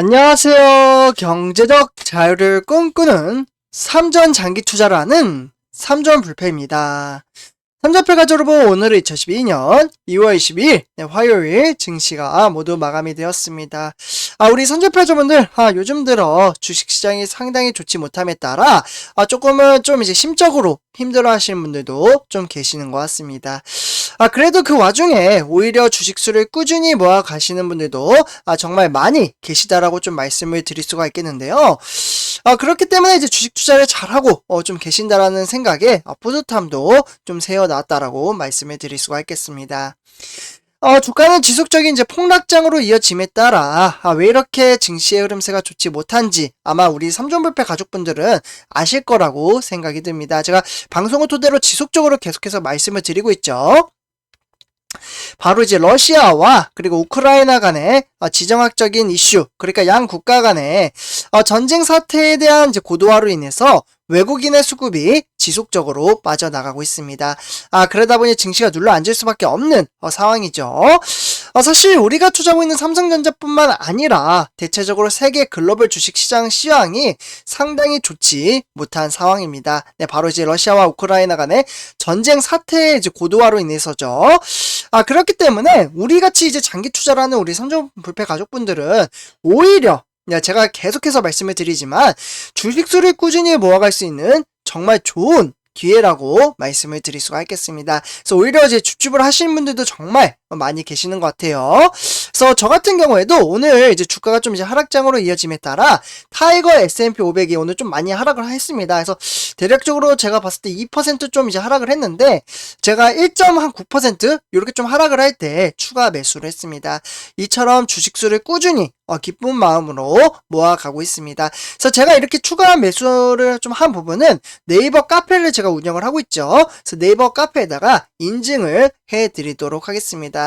안녕하세요. 경제적 자유를 꿈꾸는 삼전 장기 투자를 하는 삼전 불패입니다. 삼전패 가족 여러분, 오늘은 2012년 2월 22일 화요일 증시가 모두 마감이 되었습니다. 우리 선전패 여러분들, 요즘 들어 주식시장이 상당히 좋지 못함에 따라 조금은 좀 이제 심적으로 힘들어 하시는 분들도 좀 계시는 것 같습니다. 그래도 그 와중에 오히려 주식수를 꾸준히 모아 가시는 분들도 정말 많이 계시다라고 좀 말씀을 드릴 수가 있겠는데요. 그렇기 때문에 이제 주식 투자를 잘하고 좀 계신다라는 생각에 뿌듯함도 좀 새어나왔다라고 말씀을 드릴 수가 있겠습니다. 주가는 지속적인 이제 폭락장으로 이어짐에 따라 왜 이렇게 증시의 흐름세가 좋지 못한지 아마 우리 삼전불패 가족분들은 아실 거라고 생각이 듭니다. 제가 방송을 토대로 지속적으로 계속해서 말씀을 드리고 있죠. 바로 이제 러시아와 그리고 우크라이나 간의 지정학적인 이슈, 그러니까 양 국가 간의 전쟁 사태에 대한 이제 고도화로 인해서 외국인의 수급이 지속적으로 빠져나가고 있습니다. 그러다 보니 증시가 눌러앉을 수밖에 없는 상황이죠. 사실 우리가 투자하고 있는 삼성전자뿐만 아니라 대체적으로 세계 글로벌 주식시장 시황이 상당히 좋지 못한 상황입니다. 네, 바로 이제 러시아와 우크라이나 간의 전쟁 사태의 이제 고도화로 인해서죠. 그렇기 때문에 우리 같이 이제 장기 투자를 하는 우리 삼전불패 가족분들은 오히려 제가 계속해서 말씀을 드리지만 주식수를 꾸준히 모아갈 수 있는 정말 좋은 기회라고 말씀을 드릴 수가 있겠습니다. 그래서 오히려 이제 줍줍을 하시는 분들도 정말 많이 계시는 것 같아요. 그래서 저 같은 경우에도 오늘 이제 주가가 좀 이제 하락장으로 이어짐에 따라 타이거 S&P 500이 오늘 좀 많이 하락을 했습니다. 그래서 대략적으로 제가 봤을 때 2% 이제 하락을 했는데 제가 1.9% 이렇게 좀 하락을 할 때 추가 매수를 했습니다. 이처럼 주식수를 꾸준히 기쁜 마음으로 모아가고 있습니다. 그래서 제가 이렇게 추가 매수를 좀 한 부분은 네이버 카페를 제가 운영을 하고 있죠. 그래서 네이버 카페에다가 인증을 해드리도록 하겠습니다.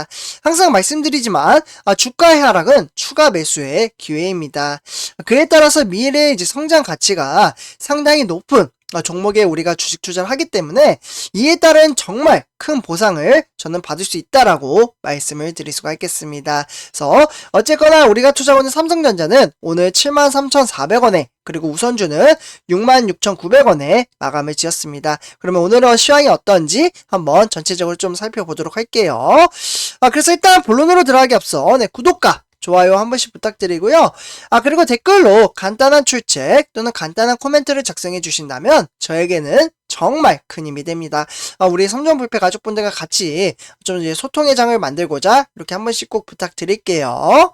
항상 말씀드리지만 주가의 하락은 추가 매수의 기회입니다. 그에 따라서 미래의 이제 성장 가치가 상당히 높은 종목에 우리가 주식 투자를 하기 때문에 이에 따른 정말 큰 보상을 저는 받을 수 있다라고 말씀을 드릴 수가 있겠습니다. 그래서 어쨌거나 우리가 투자하는 삼성전자는 오늘 73,400원에 그리고 우선주는 66,900원에 마감을 지었습니다. 그러면 오늘은 시황이 어떤지 한번 전체적으로 좀 살펴보도록 할게요. 그래서 일단 본론으로 들어가기 앞서 구독과 좋아요 한 번씩 부탁드리고요. 그리고 댓글로 간단한 출첵 또는 간단한 코멘트를 작성해 주신다면 저에게는 정말 큰 힘이 됩니다. 우리 삼전불패 가족분들과 같이 좀 이제 소통의 장을 만들고자 이렇게 한 번씩 꼭 부탁드릴게요.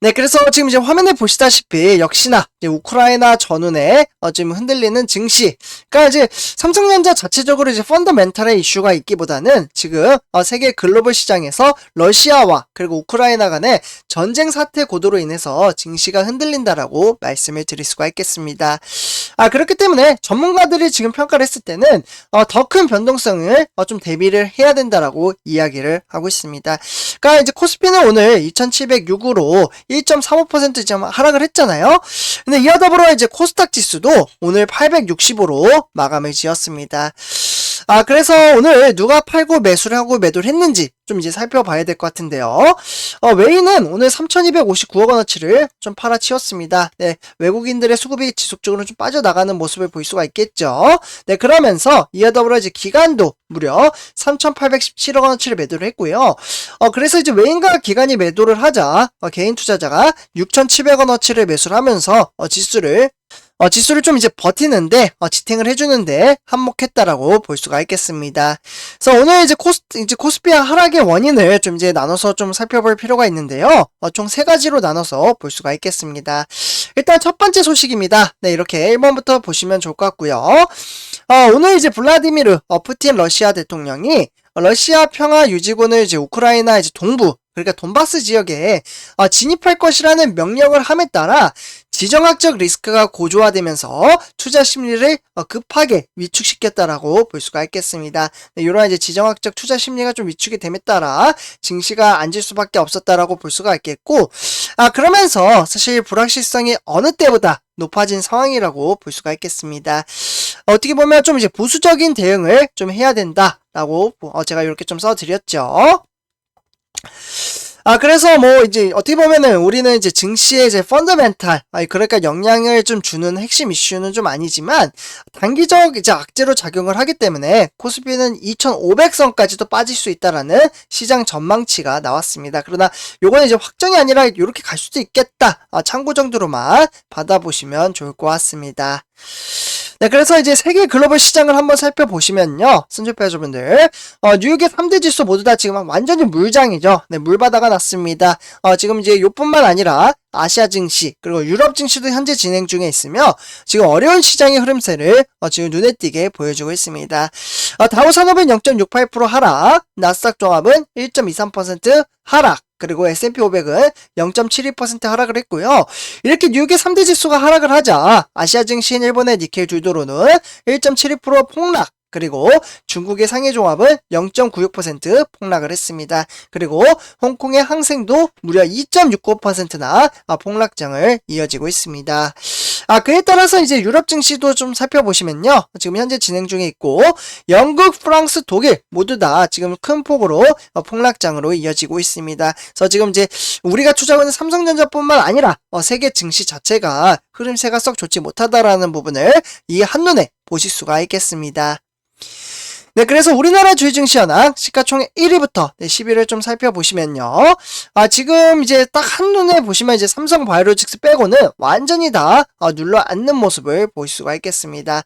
네, 그래서 지금 이제 화면에 보시다시피 역시나 이제 우크라이나 전운에 지금 흔들리는 증시. 그러니까 이제 삼성전자 자체적으로 이제 펀더멘탈의 이슈가 있기보다는 지금 세계 글로벌 시장에서 러시아와 그리고 우크라이나 간의 전쟁 사태 고도로 인해서 증시가 흔들린다라고 말씀을 드릴 수가 있겠습니다. 그렇기 때문에 전문가들이 지금 평가를 했을 때는 더 큰 변동성을 좀 대비를 해야 된다라고 이야기를 하고 있습니다. 그러니까 이제 코스피는 오늘 2706으로 1.35% 좀 하락을 했잖아요. 근데 이와 더불어 이제 코스닥 지수도 오늘 865로 마감을 지었습니다. 그래서 오늘 누가 팔고 매수를 하고 매도를 했는지 좀 이제 살펴봐야 될 것 같은데요. 웨이는 오늘 3,259억 원어치를 좀 팔아치웠습니다. 네, 외국인들의 수급이 지속적으로 좀 빠져나가는 모습을 볼 수가 있겠죠. 네, 그러면서 이와 더불어 이제 기관도 무려 3,817억 원어치를 매도를 했고요. 그래서 이제 웨인과 기관이 매도를 하자 개인 투자자가 6,700억 원어치를 매수를 하면서 지수를 좀 이제 버티는데 지탱을 해주는데 한몫했다라고 볼 수가 있겠습니다. 그래서 오늘 이제 코스피와 하락의 원인을 좀 이제 나눠서 좀 살펴볼 필요가 있는데요. 총 세 가지로 나눠서 볼 수가 있겠습니다. 일단 첫 번째 소식입니다. 네, 이렇게 1번부터 보시면 좋을 것 같고요. 오늘 이제 블라디미르 푸틴 러시아 대통령이 러시아 평화 유지군을 이제 우크라이나 이제 동부 그러니까 돈바스 지역에 진입할 것이라는 명령을 함에 따라 지정학적 리스크가 고조화되면서 투자 심리를 급하게 위축시켰다라고 볼 수가 있겠습니다. 네, 이런 이제 지정학적 투자 심리가 좀 위축이 됨에 따라 증시가 앉을 수밖에 없었다라고 볼 수가 있겠고, 그러면서 사실 불확실성이 어느 때보다 높아진 상황이라고 볼 수가 있겠습니다. 어떻게 보면 좀 이제 보수적인 대응을 좀 해야 된다라고 제가 이렇게 좀 써드렸죠. 그래서 뭐 이제 어떻게 보면은 우리는 이제 증시의 이제 펀더멘탈, 그러니까 영향을 좀 주는 핵심 이슈는 좀 아니지만 단기적 이제 악재로 작용을 하기 때문에 코스피는 2,500선까지도 빠질 수 있다라는 시장 전망치가 나왔습니다. 그러나 요거는 이제 확정이 아니라 이렇게 갈 수도 있겠다. 참고 정도로만 받아보시면 좋을 것 같습니다. 네, 그래서 이제 세계 글로벌 시장을 한번 살펴보시면요. 선조패자분들, 뉴욕의 3대 지수 모두 다 지금 완전히 물장이죠. 네, 물바다가 났습니다. 지금 이제 요뿐만 아니라 아시아 증시, 그리고 유럽 증시도 현재 진행 중에 있으며, 지금 어려운 시장의 흐름세를 지금 눈에 띄게 보여주고 있습니다. 다우산업은 0.68% 하락, 나스닥 종합은 1.23% 하락, 그리고 S&P 500은 0.72% 하락을 했고요. 이렇게 뉴욕의 3대 지수가 하락을 하자 아시아 증시인 일본의 니케이 주도로는 1.72% 폭락, 그리고 중국의 상해종합은 0.96% 폭락을 했습니다. 그리고 홍콩의 항생도 무려 2.69%나 폭락장을 이어지고 있습니다. 그에 따라서 이제 유럽 증시도 좀 살펴보시면요. 지금 현재 진행 중에 있고, 영국, 프랑스, 독일 모두 다 지금 큰 폭으로 폭락장으로 이어지고 있습니다. 그래서 지금 이제 우리가 투자하고 있는 삼성전자뿐만 아니라 세계 증시 자체가 흐름세가 썩 좋지 못하다라는 부분을 이 한눈에 보실 수가 있겠습니다. 네, 그래서 우리나라 주요 증시 현황 시가총액 1위부터 10위를 좀 살펴보시면요. 지금 이제 딱 한눈에 보시면 이제 삼성바이오로직스 빼고는 완전히 다 눌러 앉는 모습을 볼 수가 있겠습니다.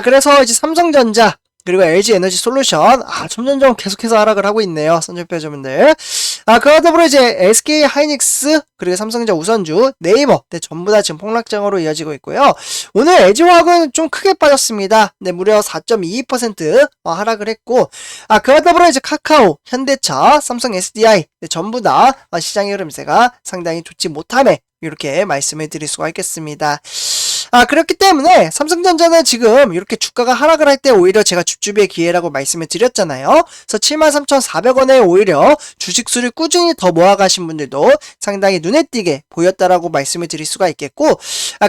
그래서 이제 삼성전자, 그리고 LG에너지솔루션, 점점점 계속해서 하락을 하고 있네요. 선전표자분들. 그와 더불어 이제 SK 하이닉스, 그리고 삼성전자 우선주, 네이버, 네, 전부 다 지금 폭락장으로 이어지고 있고요. 오늘 LG화학은 좀 크게 빠졌습니다. 네, 무려 4.22% 하락을 했고, 그와 더불어 이제 카카오, 현대차, 삼성 SDI, 네, 전부 다 시장의 흐름세가 상당히 좋지 못함에 이렇게 말씀을 드릴 수가 있겠습니다. 그렇기 때문에 삼성전자는 지금 이렇게 주가가 하락을 할 때 오히려 제가 줍줍이의 기회라고 말씀을 드렸잖아요. 그래서 73,400원에 오히려 주식수를 꾸준히 더 모아가신 분들도 상당히 눈에 띄게 보였다라고 말씀을 드릴 수가 있겠고,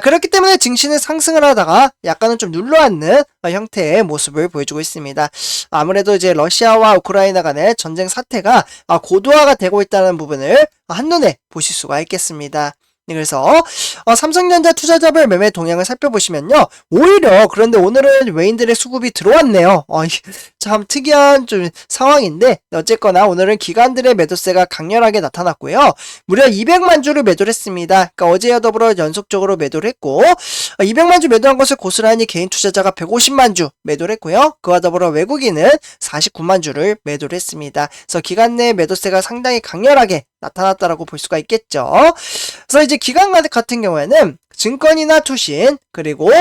그렇기 때문에 증시는 상승을 하다가 약간은 좀 눌러앉는 형태의 모습을 보여주고 있습니다. 아무래도 이제 러시아와 우크라이나 간의 전쟁 사태가 고도화가 되고 있다는 부분을 한눈에 보실 수가 있겠습니다. 그래서 삼성전자 투자자별 매매 동향을 살펴보시면요. 오히려 그런데 오늘은 외인들의 수급이 들어왔네요. 참 특이한 좀 상황인데 어쨌거나 오늘은 기관들의 매도세가 강렬하게 나타났고요. 무려 200만 주를 매도를 했습니다. 그러니까 어제와 더불어 연속적으로 매도를 했고, 200만 주 매도한 것을 고스란히 개인 투자자가 150만 주 매도를 했고요. 그와 더불어 외국인은 49만 주를 매도를 했습니다. 그래서 기관 내 매도세가 상당히 강렬하게 나타났다라고 볼 수가 있겠죠. 그래서 이제 기관 같은 경우에는 증권이나 투신, 그리고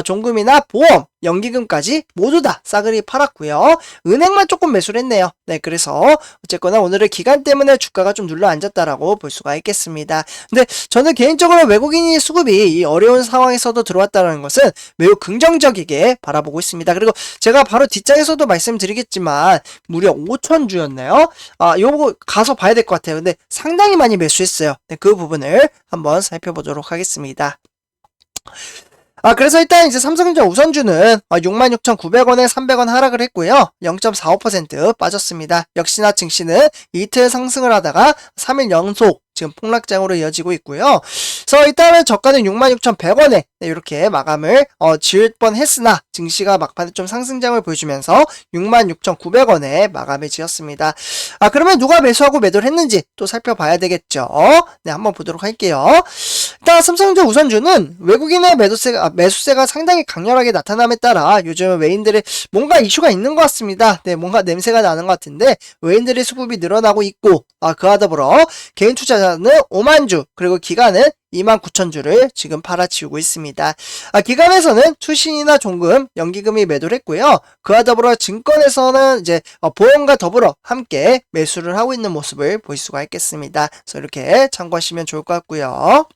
종금이나 보험, 연기금까지 모두 다 싸그리 팔았고요. 은행만 조금 매수를 했네요. 네, 그래서 어쨌거나 오늘은 기간 때문에 주가가 좀 눌러앉았다라고 볼 수가 있겠습니다. 근데 저는 개인적으로 외국인이 수급이 이 어려운 상황에서도 들어왔다는 것은 매우 긍정적이게 바라보고 있습니다. 그리고 제가 바로 뒷장에서도 말씀드리겠지만 무려 5,000주였나요? 요거 가서 봐야 될 것 같아요. 근데 상당히 많이 매수했어요. 네, 그 부분을 한번 살펴보도록 하겠습니다. 그래서 일단 이제 삼성전자 우선주는 66,900원에 300원 하락을 했고요. 0.45% 빠졌습니다. 역시나 증시는 이틀 상승을 하다가 3일 연속 지금 폭락장으로 이어지고 있고요. 그래서 일단은 저가는 66,100원에 이렇게 마감을 지을 뻔했으나 증시가 막판에 좀 상승장을 보여주면서 66,900원에 마감을 지었습니다. 그러면 누가 매수하고 매도를 했는지 또 살펴봐야 되겠죠. 네, 한번 보도록 할게요. 일단 삼성전자 우선주는 외국인의 매수세가 상당히 강렬하게 나타남에 따라 요즘 외인들의 뭔가 이슈가 있는 것 같습니다. 네, 뭔가 냄새가 나는 것 같은데 외인들의 수급이 늘어나고 있고, 그와 더불어 개인 투자자는 5만 주, 그리고 기관은 29,000주를 지금 팔아치우고 있습니다. 기관에서는 투신이나 종금, 연기금이 매도를 했고요. 그와 더불어 증권에서는 이제 보험과 더불어 함께 매수를 하고 있는 모습을 볼 수가 있겠습니다. 그래서 이렇게 참고하시면 좋을 것 같고요.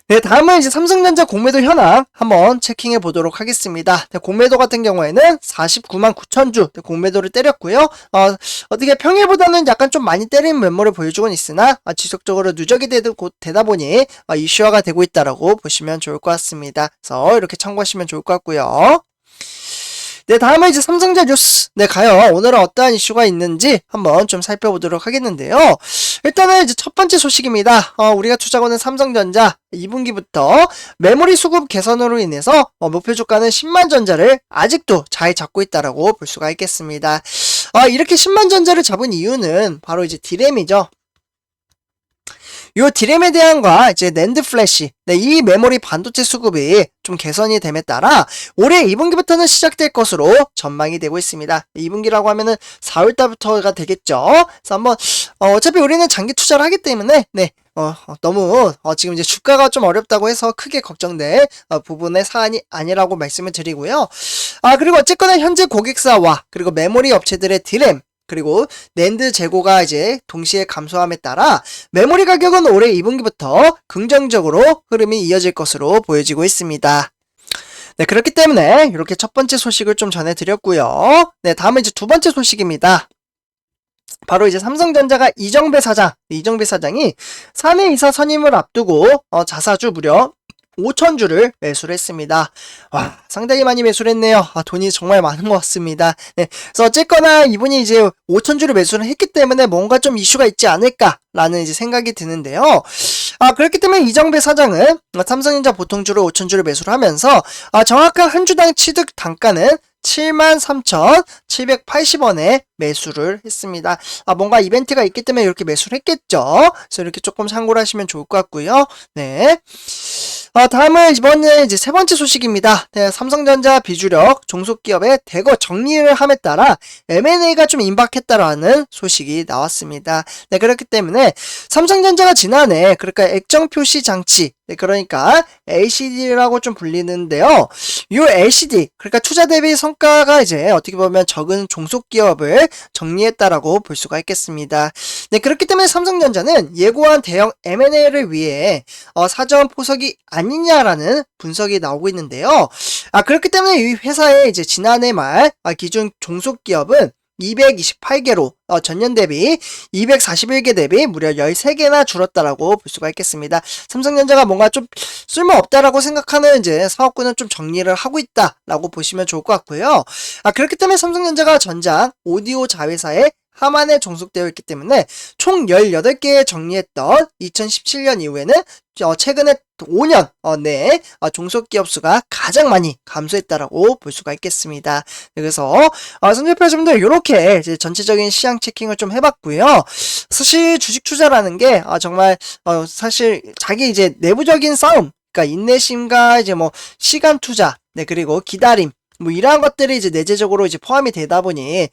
네, 다음은 이제 삼성전자 공매도 현황 한번 체킹해 보도록 하겠습니다. 네, 공매도 같은 경우에는 499만 9천주 공매도를 때렸고요. 어떻게 평일보다는 약간 좀 많이 때린 면모를 보여주곤 있으나 지속적으로 누적이 되다 보니 이슈화가 되고 있다라고 보시면 좋을 것 같습니다. 그래서 이렇게 참고하시면 좋을 것 같고요. 네, 다음은 이제 삼성전자 뉴스. 네, 가요. 오늘은 어떠한 이슈가 있는지 한번 좀 살펴보도록 하겠는데요. 일단은 이제 첫 번째 소식입니다. 우리가 투자하고 있는 삼성전자 2분기부터 메모리 수급 개선으로 인해서 목표 주가는 10만 전자를 아직도 잘 잡고 있다라고 볼 수가 있겠습니다. 이렇게 10만 전자를 잡은 이유는 바로 이제 디램이죠. 요 디램에 대한과 이제 낸드 플래시, 네, 이 메모리 반도체 수급이 좀 개선이 됨에 따라 올해 2분기부터는 시작될 것으로 전망이 되고 있습니다. 2분기라고 하면은 4월달부터가 되겠죠. 그래서 한번 어차피 우리는 장기 투자를 하기 때문에 네, 너무 지금 이제 주가가 좀 어렵다고 해서 크게 걱정될 부분의 사안이 아니라고 말씀을 드리고요. 그리고 어쨌거나 현재 고객사와 그리고 메모리 업체들의 디램 그리고 낸드 재고가 이제 동시에 감소함에 따라 메모리 가격은 올해 2분기부터 긍정적으로 흐름이 이어질 것으로 보여지고 있습니다. 네, 그렇기 때문에 이렇게 첫 번째 소식을 좀 전해드렸고요. 네, 다음은 이제 두 번째 소식입니다. 바로 이제 삼성전자가 이정배 사장이 사내 이사 선임을 앞두고 자사주 무려 5,000주를 매수를 했습니다. 와, 상당히 많이 매수를 했네요. 돈이 정말 많은 것 같습니다. 네, 그래서 어쨌거나 이분이 이제 5,000주를 매수를 했기 때문에 뭔가 좀 이슈가 있지 않을까라는 이제 생각이 드는데요. 그렇기 때문에 이정배 사장은 삼성전자 보통주를 5,000주를 매수를 하면서 정확한 한 주당 취득 단가는 73,780원에 매수를 했습니다. 뭔가 이벤트가 있기 때문에 이렇게 매수를 했겠죠. 그래서 이렇게 조금 참고를 하시면 좋을 것 같고요. 네. 다음은 이번에 이제 세 번째 소식입니다. 네, 삼성전자 비주력 종속기업의 대거 정리를 함에 따라 M&A가 좀 임박했다라는 소식이 나왔습니다. 네, 그렇기 때문에 삼성전자가 지난해 그러니까 액정 표시 장치, 네, 그러니까 LCD라고 좀 불리는데요. 이 LCD, 그러니까 투자 대비 성과가 이제 어떻게 보면 적은 종속기업을 정리했다라고 볼 수가 있겠습니다. 네, 그렇기 때문에 삼성전자는 예고한 대형 M&A를 위해 사전 포석이 아니냐라는 분석이 나오고 있는데요. 그렇기 때문에 이 회사의 이제 지난해 말 기준 종속기업은 228개로 전년 대비 241개 대비 무려 13개나 줄었다라고 볼 수가 있겠습니다. 삼성전자가 뭔가 좀 쓸모없다라고 생각하는 이제 사업군은 좀 정리를 하고 있다라고 보시면 좋을 것 같고요. 그렇기 때문에 삼성전자가 전장 오디오 자회사에 하만에 종속되어 있기 때문에 총 18개 정리했던 2017년 이후에는 최근에 5년 내에 종속기업 수가 가장 많이 감소했다라고 볼 수가 있겠습니다. 그래서 선제표님들 이렇게 이제 전체적인 시장 체킹을 좀 해봤고요. 사실 주식 투자라는 게 정말 사실 자기 이제 내부적인 싸움, 그러니까 인내심과 이제 뭐 시간 투자, 네, 그리고 기다림, 뭐 이러한 것들이 이제 내재적으로 이제 포함이 되다 보니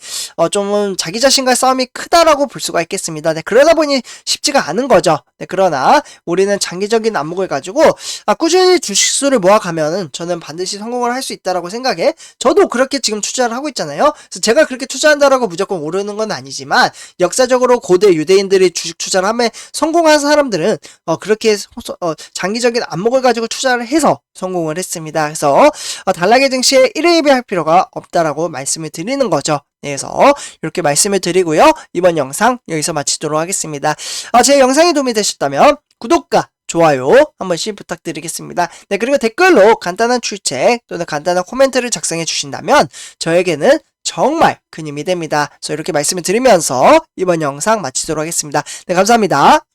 좀 자기 자신과의 싸움이 크다라고 볼 수가 있겠습니다. 네, 그러다 보니 쉽지가 않은 거죠. 네, 그러나 우리는 장기적인 안목을 가지고 꾸준히 주식수를 모아가면은 저는 반드시 성공을 할 수 있다라고 생각해. 저도 그렇게 지금 투자를 하고 있잖아요. 그래서 제가 그렇게 투자한다라고 무조건 오르는 건 아니지만 역사적으로 고대 유대인들이 주식 투자를 하면 성공한 사람들은 그렇게 장기적인 안목을 가지고 투자를 해서 성공을 했습니다. 그래서 단락의 증시에 1회 할 필요가 없다라고 말씀을 드리는 거죠. 그래서 이렇게 말씀을 드리고요. 이번 영상 여기서 마치도록 하겠습니다. 제 영상이 도움이 되셨다면 구독과 좋아요 한 번씩 부탁드리겠습니다. 네, 그리고 댓글로 간단한 출첵 또는 간단한 코멘트를 작성해 주신다면 저에게는 정말 큰 힘이 됩니다. 그래서 이렇게 말씀을 드리면서 이번 영상 마치도록 하겠습니다. 네, 감사합니다.